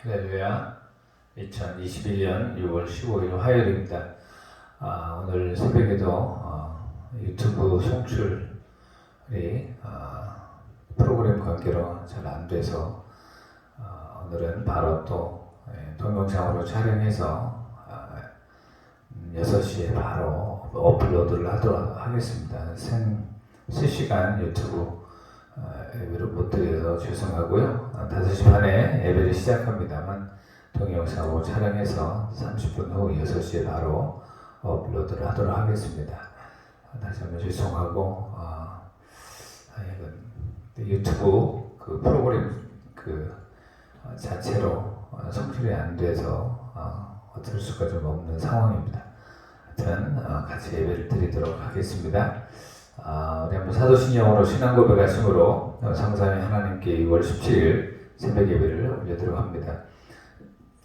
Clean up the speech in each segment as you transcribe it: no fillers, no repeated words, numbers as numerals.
할렐루야. 2021년 6월 15일 화요일입니다. 오늘 새벽에도 유튜브 송출이 프로그램 관계로 잘 안 돼서 오늘은 바로 또 동영상으로 촬영해서 6시에 바로 업로드를 하도록 하겠습니다. 실시간 유튜브 예배를 못 드려서 죄송하고요. 5시 반에 예배를 시작합니다만 동영상으로 촬영해서 30분 후 6시에 바로 업로드를 하도록 하겠습니다. 다시 한번 죄송하고 유튜브 그 프로그램 자체로 송출이 안 돼서 어쩔 수가 좀 없는 상황입니다. 하여튼 같이 예배를 드리도록 하겠습니다. 우리 한번 사도신경으로 신앙 고백하심으로 성삼위 하나님께 2월 17일 새벽 예배를 올려드리고 합니다.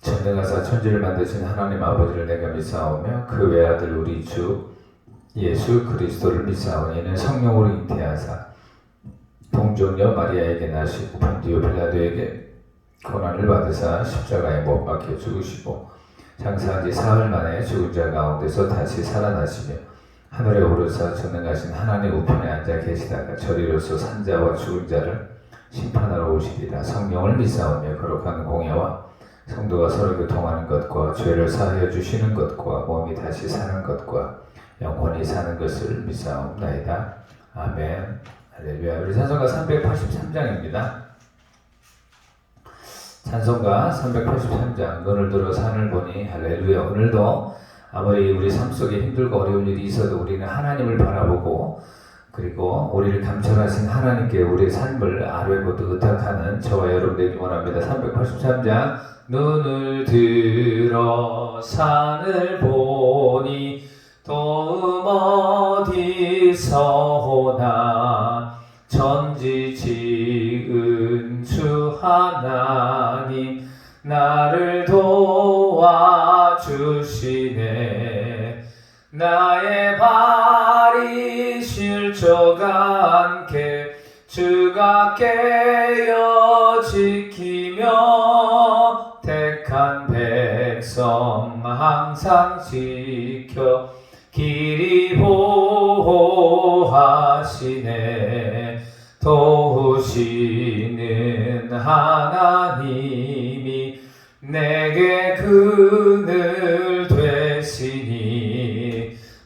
전능하사 천지를 만드신 하나님 아버지를 내가 믿사오며 그 외아들 우리 주 예수 그리스도를 믿사오니 이는 성령으로 잉태하사 동정녀 마리아에게 나시고 본디오 빌라도에게 고난을 받으사 십자가에 못 박혀 죽으시고 장사한 지 사흘 만에 죽은 자 가운데서 다시 살아나시며 하늘에 오르사 전능하신 하나님 우편에 앉아 계시다가 저리로서 산자와 죽은 자를 심판하러 오시리라. 성령을 믿사오며 거룩한 공예와 성도가 서로 교통하는 것과 죄를 사하여 주시는 것과 몸이 다시 사는 것과 영원히 사는 것을 믿사옵나이다. 아멘. 할렐루야. 우리 찬송가 383장입니다. 찬송가 383장. 눈을 들어 산을 보니 할렐루야. 오늘도 아무리 우리 삶 속에 힘들고 어려운 일이 있어도 우리는 하나님을 바라보고 그리고 우리를 감찰하신 하나님께 우리의 삶을 아뢰고도 의탁하는 저와 여러분들에게 원합니다. 383장. 눈을 들어 산을 보니 도움 어디서 오나 천지 지은 주 하나님 나를 도와주시네. 나의 발이 실족 않게 주가 깨어 지키며 택한 백성 항상 지켜 길이 보호하시네. 도우시는 하나님이 내게 그늘 되시니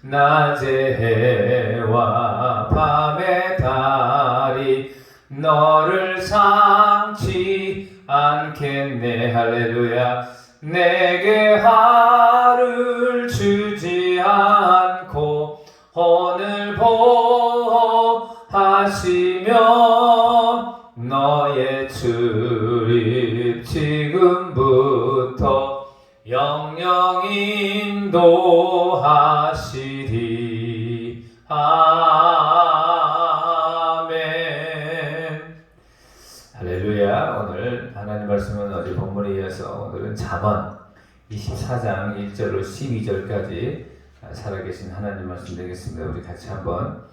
낮의 해와 밤의 달이 너를 삼지 않겠네. 할렐루야. 내게 화를 주지 않고 오늘 보호하시며 너의 출입 지금부터 영영 인도하시리. 아멘. 할렐루야. 오늘 하나님 말씀은 어제 본문에 이어서 오늘은 잠언 24장 1절로 12절까지 살아계신 하나님 말씀 되겠습니다. 우리 같이 한번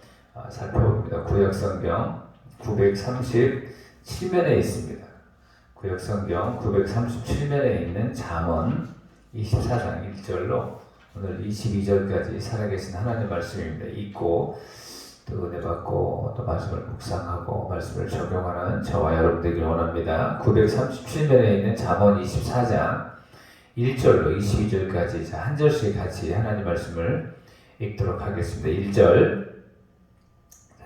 살펴봅니다. 구약성경 937면에 있습니다. 구약성경 937면에 있는 잠언 24장 1절로 오늘 22절까지 살아계신 하나님 말씀입니다. 읽고 또 은혜 받고 또 말씀을 묵상하고 말씀을 적용하는 저와 여러분들에게 원합니다. 937면에 있는 잠언 24장 1절로 22절까지 한 절씩 같이 하나님 말씀을 읽도록 하겠습니다. 1절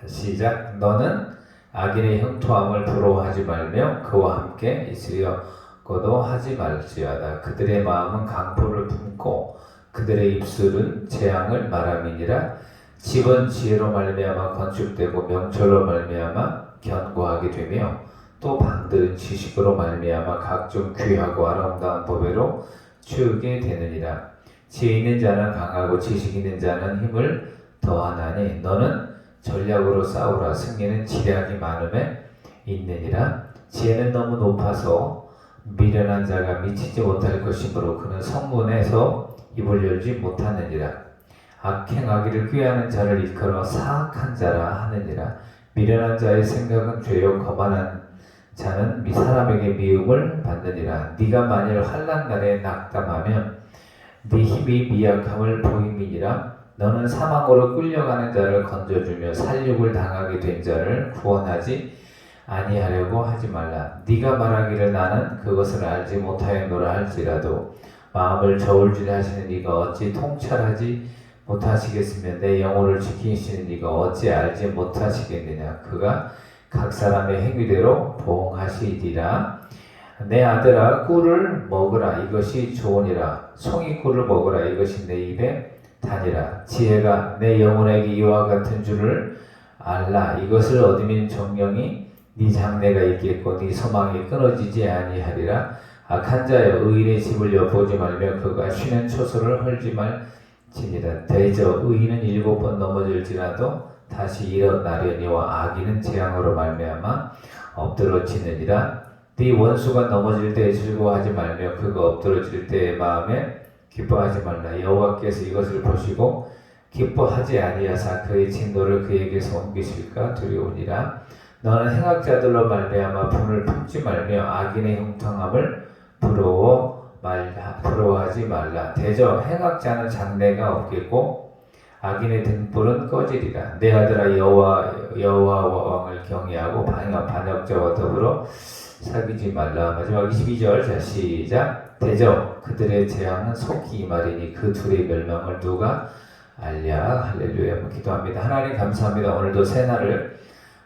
시작. 너는 악인의 형통함을 부러워하지 말며 그와 함께 있으려고도 하지 말지어다. 그들의 마음은 강포를 품고 그들의 입술은 재앙을 말함이니라. 집은 지혜로 말미암아 건축되고 명철로 말미암아 견고하게 되며 또 방들은 지식으로 말미암아 각종 귀하고 아름다운 법외로 채우게 되느니라. 지혜 있는 자는 강하고 지식 있는 자는 힘을 더하나니 너는 전략으로 싸우라. 승리는 지략이 많음에 있느니라. 지혜는 너무 높아서 미련한 자가 미치지 못할 것이므로 그는 성문에서 입을 열지 못하느니라. 악행하기를 꾀하는 자를 일컬어 사악한 자라 하느니라. 미련한 자의 생각은 죄요 거만한 자는 사람에게 미움을 받느니라. 네가 만일 환난 날에 낙담하면 네 힘이 미약함을 보임이니라. 너는 사망으로 끌려가는 자를 건져주며 살육을 당하게 된 자를 구원하지 아니하려고 하지 말라. 네가 말하기를 나는 그것을 알지 못하였노라 할지라도 마음을 저울질에 하시는 네가 어찌 통찰하지 못하시겠으며 내 영혼을 지키시는 네가 어찌 알지 못하시겠느냐. 그가 각 사람의 행위대로 보응하시리라. 내 아들아 꿀을 먹으라. 이것이 좋으니라. 송이꿀을 먹으라. 이것이 내 입에 다니라. 지혜가 내 영혼에게 이와 같은 줄을 알라. 이것을 얻으면 정령이 네 장래가 있겠고 네 소망이 끊어지지 아니하리라. 악한 자여 의인의 집을 엿보지 말며 그가 쉬는 초소를 헐지 말지니라. 대저 의인은 7번 넘어질지라도 다시 일어나려니와 악인은 재앙으로 말미암아 엎드러지느니라. 네 원수가 넘어질 때에 즐거워하지 말며 그가 엎드러질 때에 마음에 기뻐하지 말라. 여호와께서 이것을 보시고 기뻐하지 아니하사 그의 진노를 그에게서 옮기실까 두려우니라. 너는 행악자들로 말미암아 분을 품지 말며 악인의 형통함을 부러워하지 말라. 대저 행악자는 장래가 없겠고 악인의 등불은 꺼지리라. 내 아들아 여호와 왕을 경외하고 반역자와 더불어 사귀지 말라. 마지막 22절. 자 시작. 대저 그들의 재앙은 속히 임하리니 그 둘의 멸망을 누가 알랴. 할렐루야. 한번 기도합니다. 하나님 감사합니다. 오늘도 새날을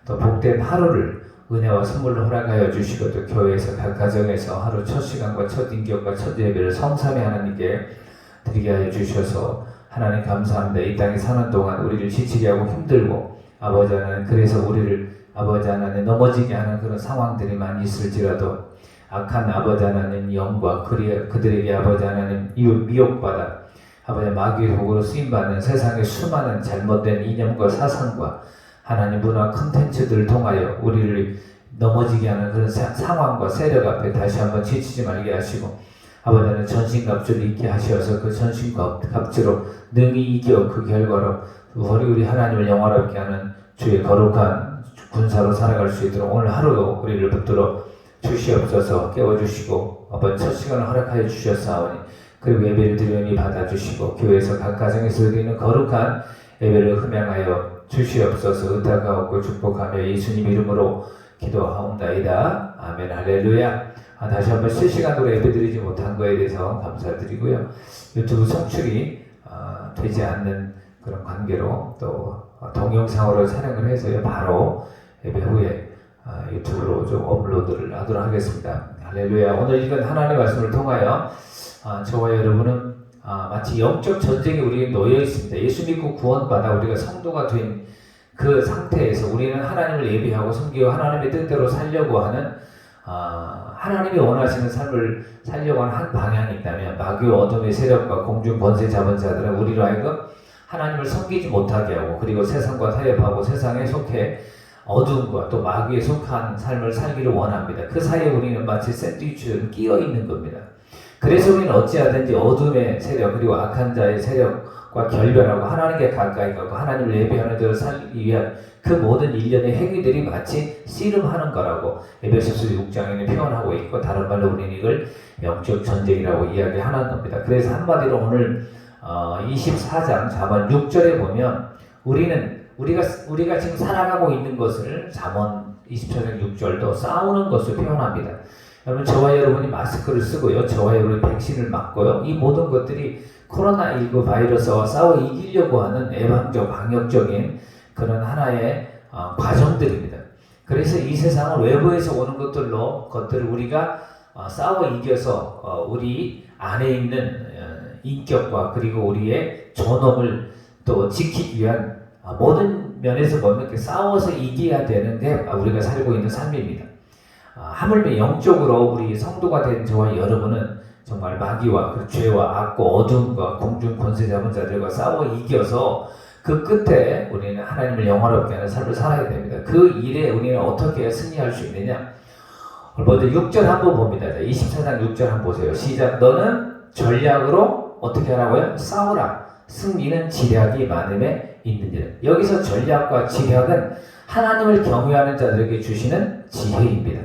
또 복된 하루를 은혜와 선물로 허락하여 주시고 또 교회에서 각 가정에서 하루 첫 시간과 첫 인격과 첫 예배를 성삼위 하나님께 드리게 하여 주셔서 하나님 감사합니다. 이 땅에 사는 동안 우리를 지치게 하고 힘들고 아버지 하나님 그래서 우리를 아버지 하나님 넘어지게 하는 그런 상황들이 많이 있을지라도 악한 아버지 하나님 영과 그들에게 아버지 하나님 미혹받아 아버지 마귀의 도구로 쓰임받는 세상의 수많은 잘못된 이념과 사상과 하나님 문화 콘텐츠들을 통하여 우리를 넘어지게 하는 그런 상황과 세력 앞에 다시 한번 지치지 말게 하시고 아버지는 전신갑주를 입게 하셔서 그 전신갑주로 능히 이겨 그 결과로 우리 하나님을 영화롭게 하는 주의 거룩한 군사로 살아갈 수 있도록 오늘 하루도 우리를 붙들어 주시옵소서. 깨워주시고 아버지 첫 시간을 허락하여 주셨사오니 그리고 예배를 드리니 받아주시고 교회에서 각 가정에서 드리는 거룩한 예배를 흠양하여 주시옵소서. 의탁하옵고 축복하며 예수님 이름으로 기도하옵나이다. 아멘. 할렐루야. 다시 한번 실시간으로 예배드리지 못한 거에 대해서 감사드리고요. 유튜브 송출이 되지 않는 그런 관계로 또 동영상으로 촬영을 해서요 바로 예배 후에 유튜브로 좀 업로드를 하도록 하겠습니다. 할렐루야. 오늘 읽은 하나님의 말씀을 통하여 저와 여러분은 마치 영적 전쟁에 우리가 놓여 있습니다. 예수 믿고 구원받아 우리가 성도가 된 그 상태에서 우리는 하나님을 예배하고 섬기고 하나님의 뜻대로 살려고 하는 하나님이 원하시는 삶을 살려고 하는 한 방향이 있다면 마귀와 어둠의 세력과 공중 권세 잡은 자들은 우리로 하여금 하나님을 섬기지 못하게 하고 그리고 세상과 타협하고 세상에 속해 어둠과 또 마귀에 속한 삶을 살기를 원합니다. 그 사이에 우리는 마치 샌드위치처럼 끼어 있는 겁니다. 그래서 우리는 어찌하든지 어둠의 세력 그리고 악한 자의 세력과 결별하고 하나님께 가까이 가고 하나님을 예배하는 대로 살기 위한 그 모든 일련의 행위들이 마치 씨름하는 거라고 에베소서 6장에는 표현하고 있고 다른 말로 우리는 이걸 영적 전쟁이라고 이야기하는 겁니다. 그래서 한마디로 오늘 24장 잠언 6절에 보면 우리가 지금 살아가고 있는 것을 잠언 24장 6절도 싸우는 것을 표현합니다. 여러분 저와 여러분이 마스크를 쓰고요. 저와 여러분이 백신을 맞고요. 이 모든 것들이 코로나19 바이러스와 싸워 이기려고 하는 예방적 방역적인 그런 하나의 과정들입니다. 그래서 이 세상은 외부에서 오는 것들을 우리가 싸워 이겨서 우리 안에 있는 인격과 그리고 우리의 존엄을 또 지키기 위한 모든 면에서 보면 싸워서 이겨야 되는 게 우리가 살고 있는 삶입니다. 하물며 영적으로 우리 성도가 된 저와 여러분은 정말 마귀와 그 죄와 악과 어둠과 공중 권세 잡은 자들과 싸워 이겨서 그 끝에 우리는 하나님을 영화롭게 하는 삶을 살아야 됩니다. 그 일에 우리는 어떻게 승리할 수 있느냐? 먼저 6절 한번 봅니다. 24장 6절 한번 보세요. 시작. 너는 전략으로 어떻게 하라고요? 싸우라. 승리는 지략이 많음에 있느니라. 여기서 전략과 지략은 하나님을 경외하는 자들에게 주시는 지혜입니다.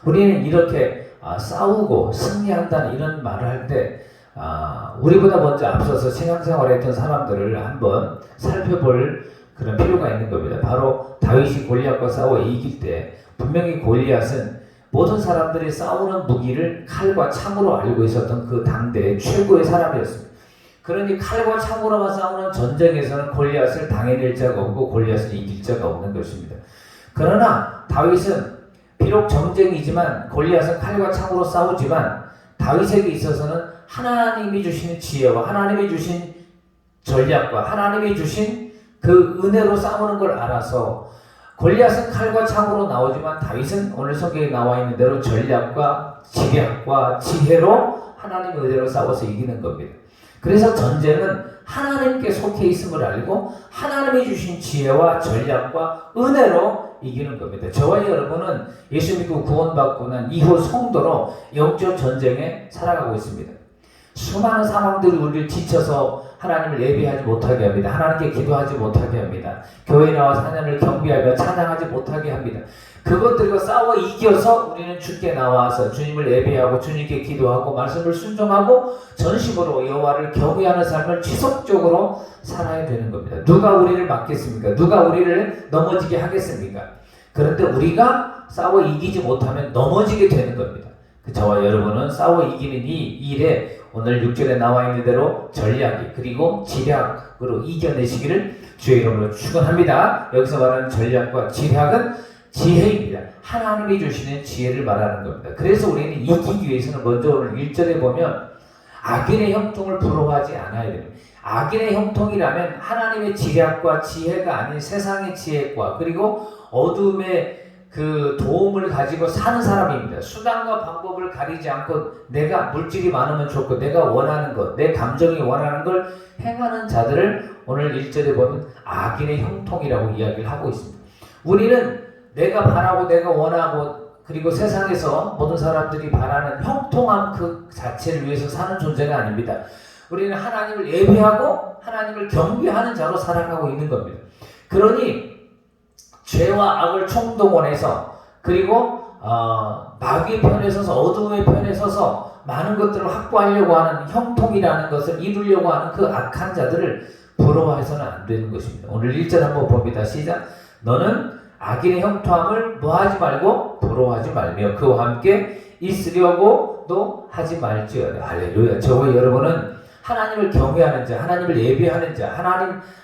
우리는 이렇게 싸우고 승리한다는 이런 말을 할 때 우리보다 먼저 앞서서 신앙생활을 했던 사람들을 한번 살펴볼 그런 필요가 있는 겁니다. 바로 다윗이 골리앗과 싸워 이길 때 분명히 골리앗은 모든 사람들이 싸우는 무기를 칼과 창으로 알고 있었던 그 당대의 최고의 사람이었습니다. 그러니 칼과 창으로만 싸우는 전쟁에서는 골리앗을 당해낼 자가 없고 골리앗을 이길 자가 없는 것입니다. 그러나 다윗은 비록 전쟁이지만 골리앗은 칼과 창으로 싸우지만 다윗에게 있어서는 하나님이 주신 지혜와 하나님이 주신 전략과 하나님이 주신 그 은혜로 싸우는 걸 알아서 골리앗은 칼과 창으로 나오지만 다윗은 오늘 성경에 나와 있는 대로 전략과 지략과 지혜로 하나님의 은혜로 싸워서 이기는 겁니다. 그래서 전쟁은 하나님께 속해 있음을 알고 하나님이 주신 지혜와 전략과 은혜로 이기는 겁니다. 저와 여러분은 예수 믿고 구원받고 난 이후 성도로 영적 전쟁에 살아가고 있습니다. 수많은 상황들이 우리를 지쳐서 하나님을 예배하지 못하게 합니다. 하나님께 기도하지 못하게 합니다. 교회에 나와 하나님을 경배하며 찬양하지 못하게 합니다. 그것들과 싸워 이겨서 우리는 주께 나와서 주님을 예배하고 주님께 기도하고 말씀을 순종하고 전심으로 여호와를 경외하는 삶을 지속적으로 살아야 되는 겁니다. 누가 우리를 막겠습니까? 누가 우리를 넘어지게 하겠습니까? 그런데 우리가 싸워 이기지 못하면 넘어지게 되는 겁니다. 저와 여러분은 싸워 이기는 이 일에 오늘 6절에 나와 있는 대로 전략이 그리고 지략으로 이겨내시기를 주의 이름으로 축원합니다. 여기서 말하는 전략과 지략은 지혜입니다. 하나님이 주시는 지혜를 말하는 겁니다. 그래서 우리는 이기기 위해서는 먼저 오늘 1절에 보면 악인의 형통을 부러워하지 않아야 됩니다. 악인의 형통이라면 하나님의 지략과 지혜가 아닌 세상의 지혜과 그리고 어둠의 그 도움을 가지고 사는 사람입니다. 수단과 방법을 가리지 않고 내가 물질이 많으면 좋고 내가 원하는 것, 내 감정이 원하는 걸 행하는 자들을 오늘 1절에 보면 악인의 형통이라고 이야기를 하고 있습니다. 우리는 내가 바라고 내가 원하고 그리고 세상에서 모든 사람들이 바라는 형통함 그 자체를 위해서 사는 존재가 아닙니다. 우리는 하나님을 예배하고 하나님을 경배하는 자로 살아가고 있는 겁니다. 그러니 죄와 악을 총동원해서 그리고 마귀의 편에 서서 어둠의 편에 서서 많은 것들을 확보하려고 하는 형통이라는 것을 이루려고 하는 그 악한 자들을 부러워해서는 안 되는 것입니다. 오늘 1절 한번 봅니다. 시작. 너는 악인의 형통함을 뭐하지 말고 부러워하지 말며 그와 함께 있으려고도 하지 말지어다. 할렐루야. 저와 여러분은 하나님을 경외하는 자, 하나님을 예배하는 자,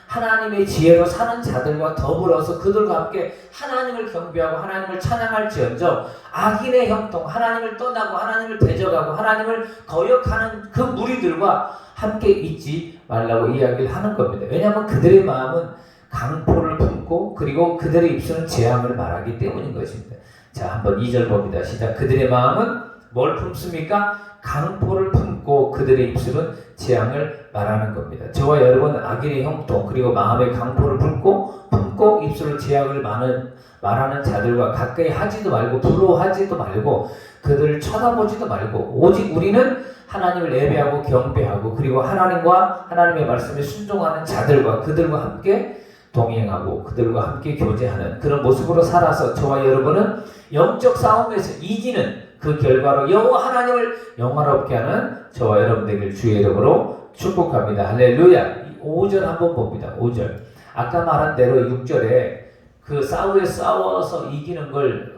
하나님의 지혜로 사는 자들과 더불어서 그들과 함께 하나님을 경배하고 하나님을 찬양할지언정 악인의 형통, 하나님을 떠나고 하나님을 대적하고 하나님을 거역하는 그 무리들과 함께 있지 말라고 이야기를 하는 겁니다. 왜냐하면 그들의 마음은 강포를 품고 그리고 그들의 입술은 재앙을 말하기 때문인 것입니다. 자, 한번 2절 봅니다. 시작. 그들의 마음은 뭘 품습니까? 강포를 품고 그들의 입술은 재앙을 말하는 겁니다. 저와 여러분은 악인의 형통 그리고 마음의 강포를 품고 입술을 재앙을 말하는 자들과 가까이 하지도 말고 부러워하지도 말고 그들을 쳐다보지도 말고 오직 우리는 하나님을 예배하고 경배하고 그리고 하나님과 하나님의 말씀에 순종하는 자들과 그들과 함께 동행하고 그들과 함께 교제하는 그런 모습으로 살아서 저와 여러분은 영적 싸움에서 이기는 그 결과로 여호와 하나님을 영화롭게 하는 저와 여러분 되길 주의 이름으로 축복합니다. 할렐루야. 5절 한번 봅니다. 5절. 아까 말한 대로 6절에 그 싸워서 이기는 걸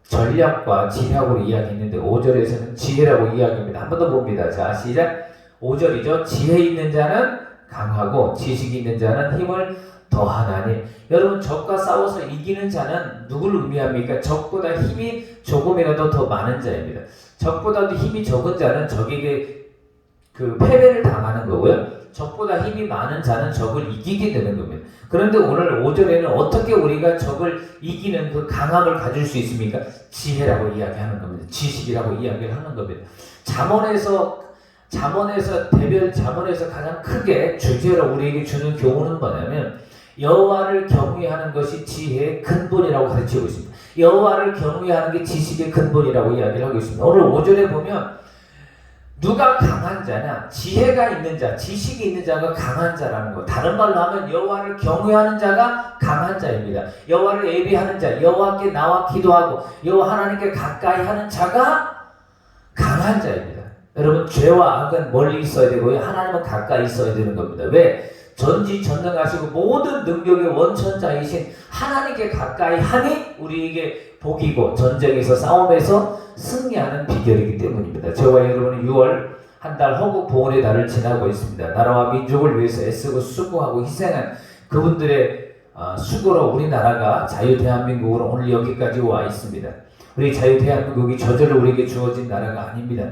전략과 지혜라고 이야기했는데 5절에서는 지혜라고 이야기합니다. 한 번 더 봅니다. 자, 시작. 5절이죠. 지혜 있는 자는 강하고 지식 있는 자는 힘을 더하나니. 여러분, 적과 싸워서 이기는 자는 누구를 의미합니까? 적보다 힘이 조금이라도 더 많은 자입니다. 적보다도 힘이 적은 자는 적에게 그 패배를 당하는 거고요. 적보다 힘이 많은 자는 적을 이기게 되는 겁니다. 그런데 오늘 5절에는 어떻게 우리가 적을 이기는 그 강함을 가질 수 있습니까? 지혜라고 이야기하는 겁니다. 지식이라고 이야기를 하는 겁니다. 잠언에서 가장 크게 주제로 우리에게 주는 교훈은 뭐냐면 여호와를 경외하는 것이 지혜의 근본이라고 가르치고 있습니다. 여호와를 경외하는 게 지식의 근본이라고 이야기를 하고 있습니다. 오늘 5절에 보면 누가 강한 자냐? 지혜가 있는 자, 지식이 있는 자가 강한 자라는 거. 다른 말로 하면 여호와를 경외하는 자가 강한 자입니다. 여호와를 예비하는 자, 여호와께 나와 기도하고 여호와 하나님께 가까이 하는 자가 강한 자입니다. 여러분, 죄와 악은 멀리 있어야 되고요, 하나님은 가까이 있어야 되는 겁니다. 왜? 전지전능하시고 모든 능력의 원천자이신 하나님께 가까이 하니 우리에게 복이고 전쟁에서 싸움에서 승리하는 비결이기 때문입니다. 저와 여러분은 6월 한 달 호국 보훈의 달을 지나고 있습니다. 나라와 민족을 위해서 애쓰고 수고하고 희생한 그분들의 수고로 우리나라가 자유대한민국으로 오늘 여기까지 와 있습니다. 우리 자유대한민국이 저절로 우리에게 주어진 나라가 아닙니다.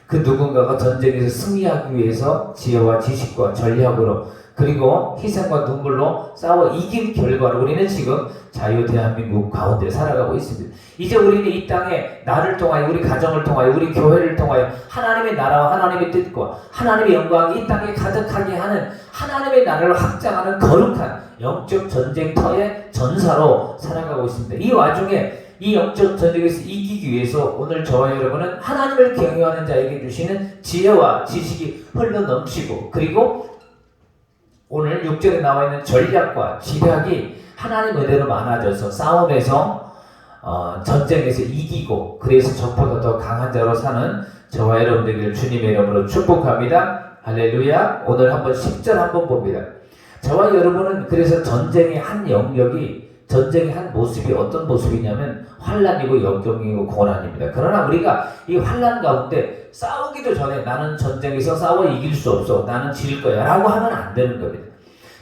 그 누군가가 전쟁에서 승리하기 위해서 지혜와 지식과 전략으로 그리고 희생과 눈물로 싸워 이긴 결과로 우리는 지금 자유대한민국 가운데 살아가고 있습니다. 이제 우리는 이 땅에 나를 통하여, 우리 가정을 통하여, 우리 교회를 통하여 하나님의 나라와 하나님의 뜻과 하나님의 영광이 이 땅에 가득하게 하는 하나님의 나라를 확장하는 거룩한 영적 전쟁터의 전사로 살아가고 있습니다. 이 와중에 이 영적 전쟁에서 이기기 위해서 오늘 저와 여러분은 하나님을 경외하는 자에게 주시는 지혜와 지식이 흘러넘치고, 그리고 오늘 6절에 나와 있는 전략과 지략이 하나님 은혜로 많아져서 싸움에서 전쟁에서 이기고, 그래서 적보다 더 강한 자로 사는 저와 여러분들을 주님의 이름으로 축복합니다. 할렐루야. 오늘 한번 10절 한번 봅니다. 저와 여러분은 그래서 전쟁의 한 영역이, 전쟁의 한 모습이 어떤 모습이냐면 환난이고 역경이고 고난입니다. 그러나 우리가 이 환난 가운데 싸우기도 전에 나는 전쟁에서 싸워 이길 수 없어, 나는 질 거야 라고 하면 안 되는 겁니다.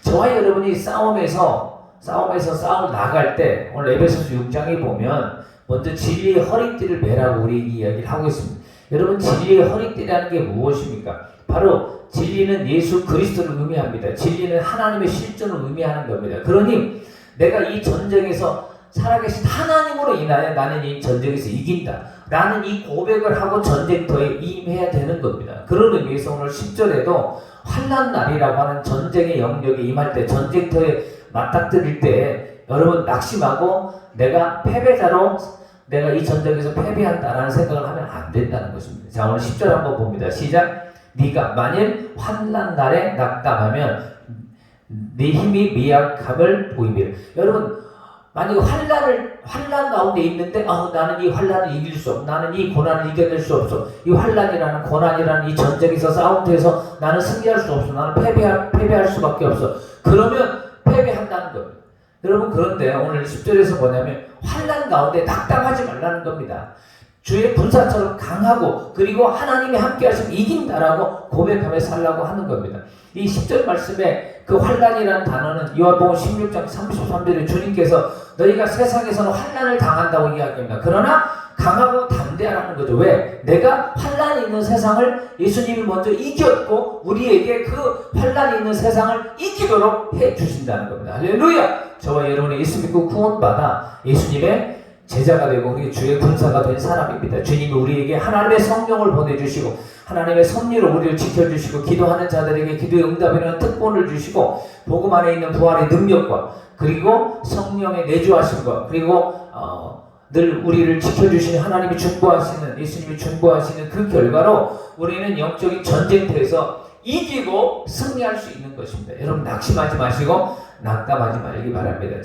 저와 여러분이 싸움에서 싸울 나갈 때 오늘 에베소서 6장에 보면 먼저 진리의 허리띠를 매라고 우리 이야기를 하고 있습니다. 여러분, 진리의 허리띠라는 게 무엇입니까? 바로 진리는 예수 그리스도를 의미합니다. 진리는 하나님의 실존을 의미하는 겁니다. 그러니 내가 이 전쟁에서 살아계신 하나님으로 인하여 나는 이 전쟁에서 이긴다, 나는 이 고백을 하고 전쟁터에 임해야 되는 겁니다. 그런 의미에서 오늘 10절에도 환난 날이라고 하는 전쟁의 영역에 임할 때, 전쟁터에 맞닥뜨릴 때 여러분 낙심하고 내가 패배자로, 내가 이 전쟁에서 패배한다라는 생각을 하면 안 된다는 것입니다. 자, 오늘 10절 한번 봅니다. 시작. 네가 만일 환난 날에 낙담하면 네 힘이 미약함을 보이며. 여러분, 만약에 환난 가운데 있는데 나는 이 환난을 이길 수 없어, 나는 이 고난을 이겨낼 수 없어, 이 환난이라는 고난이라는 이 전쟁에서 싸움터에서 나는 승리할 수 없어, 나는 패배할 수밖에 없어, 그러면 패배한다는 겁니다. 여러분, 그런데 오늘 10절에서 뭐냐면 환난 가운데 낙담하지 말라는 겁니다. 주의 군사처럼 강하고 그리고 하나님이 함께 하시면 이긴다라고 고백하며 살라고 하는 겁니다. 이 10절 말씀에 그 환난이라는 단어는 요한복음 16장 33절에 주님께서 너희가 세상에서는 환난을 당한다고 이야기합니다. 그러나 강하고 담대하라는 거죠. 왜? 내가 환난이 있는 세상을 예수님이 먼저 이겼고 우리에게 그 환난이 있는 세상을 이기도록 해주신다는 겁니다. 할렐루야! 저와 여러분이 예수 믿고 구원받아 예수님의 제자가 되고 우리 주의 군사가 된 사람입니다. 주님이 우리에게 하나님의 성령을 보내주시고 하나님의 섭리로 우리를 지켜주시고 기도하는 자들에게 기도의 응답이라는 특권을 주시고 복음 안에 있는 부활의 능력과 그리고 성령의 내주하심과 그리고 늘 우리를 지켜주시는 하나님이 중보하시는, 예수님이 중보하시는 그 결과로 우리는 영적인 전쟁터에서 이기고 승리할 수 있는 것입니다. 여러분, 낙심하지 마시고 낙담하지 말기 바랍니다.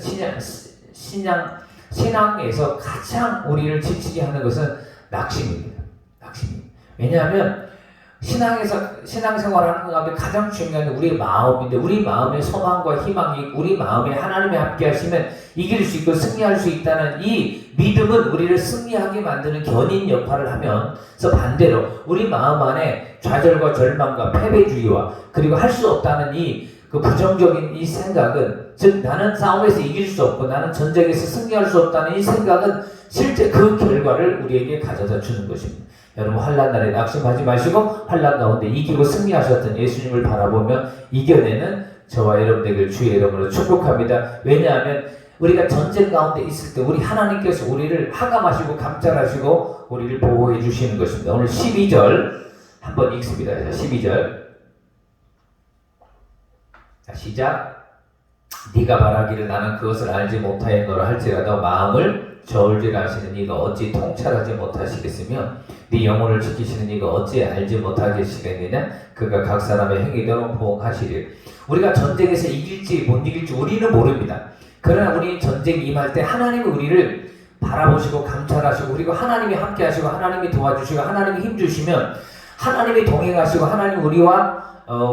신앙에서 가장 우리를 지치게 하는 것은 낙심입니다. 낙심입니다. 왜냐하면 신앙생활하는 가운데 가장 중요한 게 우리의 마음인데, 우리 마음에 소망과 희망이 있고 우리 마음에 하나님이 함께 하시면 이길 수 있고 승리할 수 있다는 이 믿음은 우리를 승리하게 만드는 견인 역할을 하면서 반대로 우리 마음 안에 좌절과 절망과 패배주의와 그리고 할 수 없다는 그 부정적인 이 생각은, 즉 나는 싸움에서 이길 수 없고 나는 전쟁에서 승리할 수 없다는 이 생각은 실제 그 결과를 우리에게 가져다 주는 것입니다. 여러분, 환난 날에 낙심하지 마시고 환난 가운데 이기고 승리하셨던 예수님을 바라보며 이겨내는 저와 여러분들에게 주의 이름으로 축복합니다. 왜냐하면 우리가 전쟁 가운데 있을 때 우리 하나님께서 우리를 하감하시고 감찰하시고 우리를 보호해 주시는 것입니다. 오늘 12절 한번 읽습니다. 12절. 자, 시작. 네가 바라기를 나는 그것을 알지 못하였노라 할지라도 마음을 저울질 하시는 이가 어찌 통찰하지 못하시겠으며 네 영혼을 지키시는 이가 어찌 알지 못하겠으겠느냐. 그가 각 사람의 행위대로 보응하시리라. 우리가 전쟁에서 이길지 못 이길지 우리는 모릅니다. 그러나 우리 전쟁이 임할 때 하나님은 우리를 바라보시고 감찰하시고, 그리고 하나님이 함께 하시고 하나님이 도와주시고 하나님이 힘주시면, 하나님이 동행하시고 하나님 우리와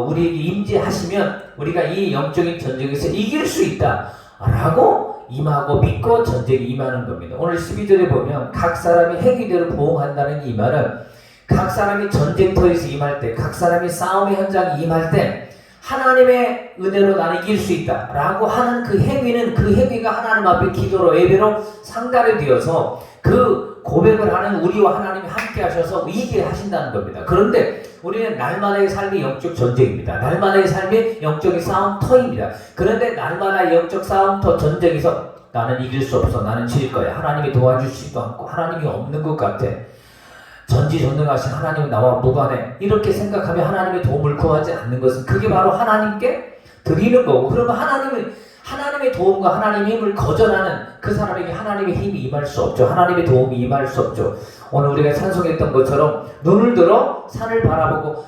우리에게 임재하시면 우리가 이 영적인 전쟁에서 이길 수 있다 라고 임하고 믿고 전쟁에 임하는 겁니다. 오늘 12절에 보면 각 사람이 행위대로 보응한다는 이 말은, 각 사람이 전쟁터에서 임할 때, 각 사람이 싸움의 현장에 임할 때 하나님의 은혜로 나는 이길 수 있다 라고 하는 그 행위는, 그 행위가 하나님 앞에 기도로 예배로 상달이 되어서 그 고백을 하는 우리와 하나님이 함께 하셔서 이기게 하신다는 겁니다. 그런데 우리는 날마다의 삶이 영적 전쟁입니다. 날마다의 삶이 영적인 싸움터입니다. 그런데 날마다 영적 싸움터 전쟁에서 나는 이길 수 없어, 나는 질 거야, 하나님이 도와주시지도 않고 하나님이 없는 것 같아, 전지전능하신 하나님은 나와 무관해, 이렇게 생각하며 하나님의 도움을 구하지 않는 것은 그게 바로 하나님께 드리는 거고, 그러면 하나님의 도움과 하나님의 힘을 거절하는 그 사람에게 하나님의 힘이 임할 수 없죠. 하나님의 도움이 임할 수 없죠. 오늘 우리가 찬송했던 것처럼 눈을 들어 산을 바라보고,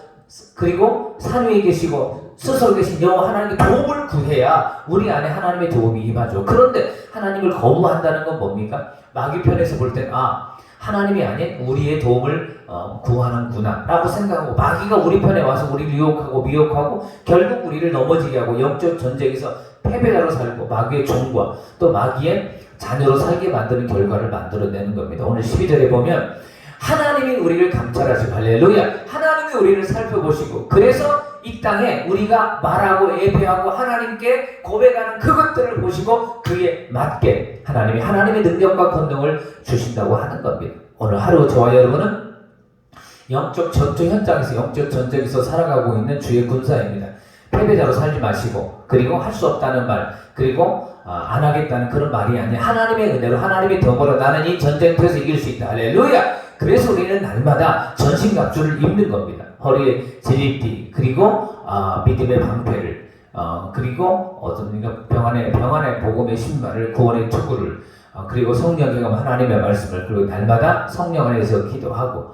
그리고 산 위에 계시고 스스로 계신 여호와 하나님의 도움을 구해야 우리 안에 하나님의 도움이 임하죠. 그런데 하나님을 거부한다는 건 뭡니까? 마귀 편에서 볼 땐 하나님이 아닌 우리의 도움을 구하는구나 라고 생각하고, 마귀가 우리 편에 와서 우리를 유혹하고 미혹하고 결국 우리를 넘어지게 하고 영적 전쟁에서 패배자로 살고 마귀의 종과 또 마귀의 자녀로 살게 만드는 결과를 만들어내는 겁니다. 오늘 12절에 보면 하나님이 우리를 감찰하시고, 할렐루야, 하나님이 우리를 살펴보시고, 그래서 이 땅에 우리가 말하고 예배하고 하나님께 고백하는 그것들을 보시고 그에 맞게 하나님의 능력과 권능을 주신다고 하는 겁니다. 오늘 하루 저와 여러분은 영적 전투 현장에서, 영적 전쟁에서 살아가고 있는 주의 군사입니다. 패배자로 살지 마시고, 그리고 할 수 없다는 말, 그리고 안 하겠다는 그런 말이 아니라 하나님의 은혜로, 하나님의 덕으로 나는 이 전쟁터에서 이길 수 있다, 할렐루야. 그래서 우리는 날마다 전신갑주를 입는 겁니다. 허리에 제리띠, 그리고 믿음의 방패를, 그리고 병안의 복음의 신발을, 구원의 투구를, 그리고 성령의 하나님의 말씀을, 그리고 날마다 성령 안에서 기도하고,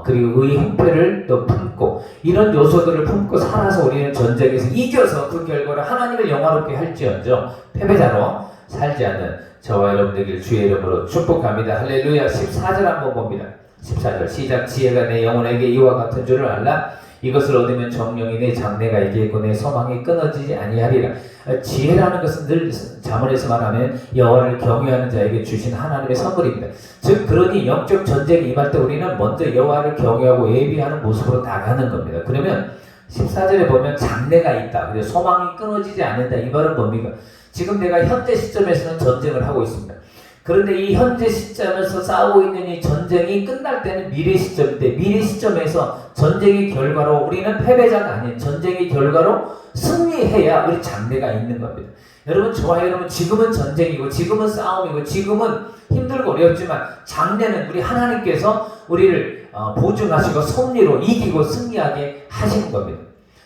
그리고 의의 형편을 또 품고, 이런 요소들을 품고 살아서 우리는 전쟁에서 이겨서 그 결과를 하나님을 영화롭게 할지언정 패배자로 살지 않는 저와 여러분에게 주의 이름으로 축복합니다. 할렐루야. 14절 한번 봅니다. 14절 시작. 지혜가 내 영혼에게 이와 같은 줄을 알라. 이것을 얻으면 정령이 내 장래가 있겠고 내 소망이 끊어지지 아니하리라. 지혜라는 것은 늘 자문에서 말하면 여호와를 경외하는 자에게 주신 하나님의 선물입니다. 즉 그러니 영적 전쟁에 임할 때 우리는 먼저 여호와를 경외하고 예비하는 모습으로 나가는 겁니다. 그러면 14절에 보면 장래가 있다, 소망이 끊어지지 않는다, 이 말은 뭡니까? 지금 내가 현재 시점에서는 전쟁을 하고 있습니다. 그런데 이 현재 시점에서 싸우고 있는 이 전쟁이 끝날 때는 미래 시점인데, 미래 시점에서 전쟁의 결과로 우리는 패배자가 아닌 전쟁의 결과로 승리해야 우리 장래가 있는 겁니다. 여러분, 저와 여러분, 지금은 전쟁이고 지금은 싸움이고 지금은 힘들고 어렵지만 장래는 우리 하나님께서 우리를 보증하시고 섭리로 이기고 승리하게 하시는 겁니다.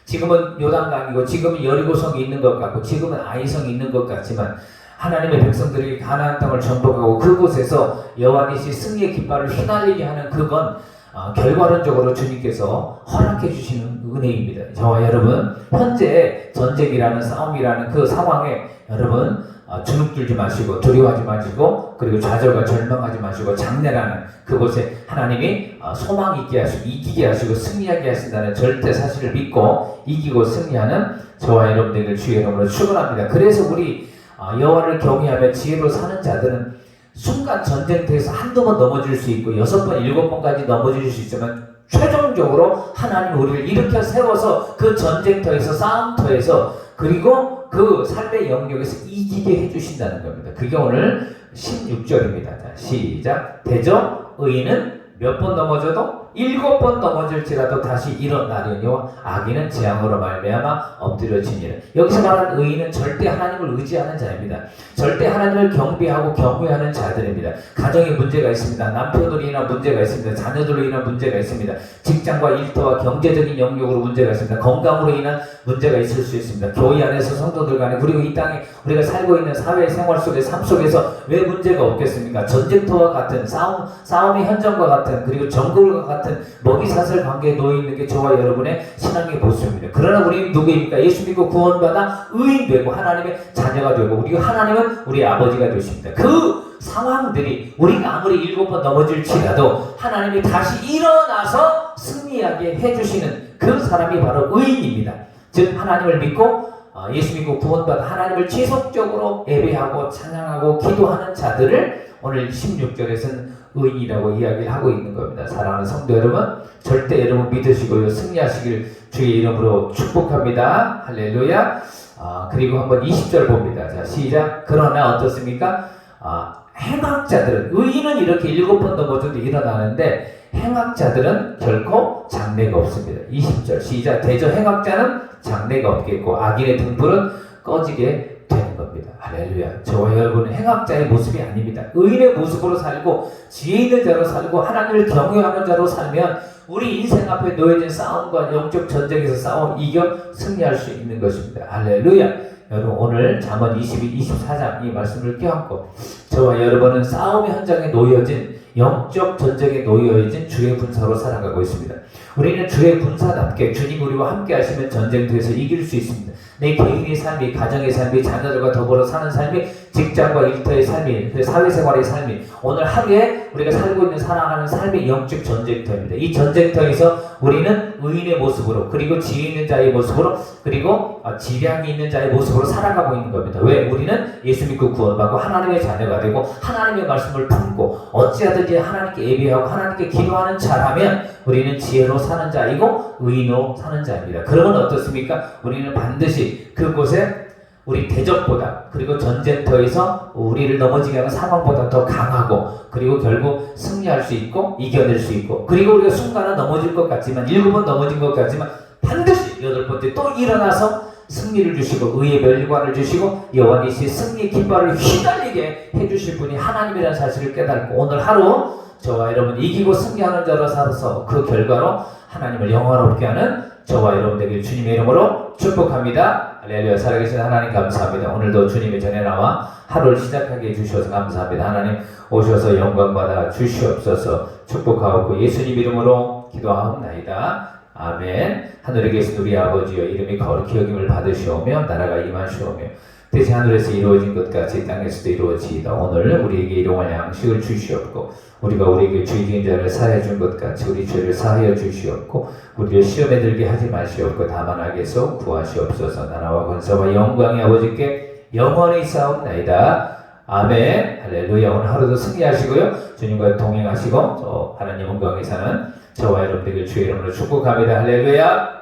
지금은 요단강이고 지금은 여리고성이 있는 것 같고 지금은 아이성이 있는 것 같지만 하나님의 백성들이 가나안 땅을 정복하고 그곳에서 여호와께서 승리의 깃발을 휘날리게 하는 그건 결과론적으로 주님께서 허락해 주시는 은혜입니다. 저와 여러분, 현재 전쟁이라는 싸움이라는 그 상황에 여러분 주눅들지 마시고 두려워하지 마시고, 그리고 좌절과 절망하지 마시고, 장래라는 그곳에 하나님이 소망 있게 하시고 이기게 하시고 승리하게 하신다는 절대 사실을 믿고 이기고 승리하는 저와 여러분들을 주의 이름으로 축원합니다. 그래서 우리 여호와를 경외하며 지혜로 사는 자들은 순간 전쟁터에서 한두 번 넘어질 수 있고 6번, 7번까지 넘어질 수 있지만 최종적으로 하나님 우리를 일으켜 세워서 그 전쟁터에서, 싸움터에서, 그리고 그 삶의 영역에서 이기게 해주신다는 겁니다. 그게 오늘 16절입니다. 자, 시작. 대저 의인은 몇 번 넘어져도 7번 넘어질지라도 다시 일어나려니와 악인은 재앙으로 말미암아 엎드려지니라. 여기서 말하는 의인은 절대 하나님을 의지하는 자입니다. 절대 하나님을 경배하고 경외하는 자들입니다. 가정에 문제가 있습니다. 남편으로 인한 문제가 있습니다. 자녀들로 인한 문제가 있습니다. 직장과 일터와 경제적인 영역으로 문제가 있습니다. 건강으로 인한 문제가 있을 수 있습니다. 교회 안에서 성도들 간에 그리고 이 땅에 우리가 살고 있는 사회 생활 속에 삶 속에서 왜 문제가 없겠습니까? 전쟁터와 같은 싸움의 현장과 같은 그리고 정글과 같은 먹이사슬 관계에 놓여 있는 게 저와 여러분의 신앙의 모습입니다. 그러나 우리는 누구입니까? 예수 믿고 구원받아 의인 되고 하나님의 자녀가 되고 우리 하나님은 우리 아버지가 되십니다. 그 상황들이 우리가 아무리 7번 넘어질지라도 하나님이 다시 일어나서 승리하게 해주시는 그 사람이 바로 의인입니다. 즉 하나님을 믿고 예수 믿고 구원받아 하나님을 지속적으로 예배하고 찬양하고 기도하는 자들을 오늘 16절에서는 의인이라고 이야기를 하고 있는 겁니다. 사랑하는 성도 여러분, 절대 여러분 믿으시고요 승리하시길 주의 이름으로 축복합니다. 할렐루야. 그리고 한번 20절 봅니다. 자, 시작. 그러나 어떻습니까? 행악자들은, 의인은 이렇게 7번 넘어져도 일어나는데 행악자들은 결코 장래가 없습니다. 20절 시작. 대저 행악자는 장래가 없겠고 악인의 등불은 꺼지게 되는 겁니다. 할렐루야. 저와 여러분은 행악자의 모습이 아닙니다. 의인의 모습으로 살고 지혜 있는 자로 살고 하나님을 경외하는 자로 살면 우리 인생 앞에 놓여진 싸움과 영적 전쟁에서 싸워 이겨 승리할 수 있는 것입니다. 할렐루야. 여러분 오늘 잠언 22, 24장 이 말씀을 껴안고 저와 여러분은 싸움의 현장에 놓여진 영적 전쟁에 놓여진 주의 군사로 살아가고 있습니다. 우리는 주의 군사답게 주님 우리와 함께 하시면 전쟁터에서 이길 수 있습니다. 내 개인의 삶이, 가정의 삶이, 자녀들과 더불어 사는 삶이, 직장과 일터의 삶이, 사회생활의 삶이 오늘 하루에 우리가 살고 있는 살아가는 삶의 영적 전쟁터입니다. 이 전쟁터에서 우리는 의인의 모습으로 그리고 지혜 있는 자의 모습으로 그리고 지량이 있는 자의 모습으로 살아가고 있는 겁니다. 왜? 우리는 예수 믿고 구원받고 하나님의 자녀가 되고 하나님의 말씀을 품고 어찌하든지 하나님께 예배하고 하나님께 기도하는 자라면 우리는 지혜로 사는 자이고 의인으로 사는 자입니다. 그러면 어떻습니까? 우리는 반드시 그곳에 우리 대적보다 그리고 전쟁터에서 우리를 넘어지게 하는 상황보다 더 강하고 그리고 결국 승리할 수 있고 이겨낼 수 있고 그리고 우리가 순간은 넘어질 것 같지만 7번 넘어진 것 같지만 반드시 8번째 또 일어나서 승리를 주시고 의의 멸관을 주시고 여호와 니시 승리 깃발을 휘날리게 해주실 분이 하나님이라는 사실을 깨닫고 오늘 하루 저와 여러분 이기고 승리하는 자로 살아서 그 결과로 하나님을 영화롭게 하는 저와 여러분 되길 주님의 이름으로 축복합니다. 할렐루야. 살아계신 하나님 감사합니다. 오늘도 주님의 전에 나와 하루를 시작하게 해주셔서 감사합니다. 하나님 오셔서 영광받아 주시옵소서. 축복하옵고 예수님 이름으로 기도하옵나이다. 아멘. 하늘에 계신 우리 아버지여 이름이 거룩히 여김을 받으시오며 나라가 임하시오며 뜻이 하늘에서 이루어진 것 같이 땅에서도 이루어지이다. 오늘 우리에게 일용할 양식을 주시옵고 우리가 우리에게 죄 지은 자를 사하여 준 것 같이 우리 죄를 사하여 주시옵고 우리를 시험에 들게 하지 마시옵고 다만 악에서 구하시옵소서. 나라와 권세와 영광이 아버지께 영원히 있사옵나이다. 아멘. 할렐루야. 오늘 하루도 승리하시고요 주님과 동행하시고 저 하나님 영광에 사는 저와 여러분들에게 주의 이름으로 축복합니다. 할렐루야.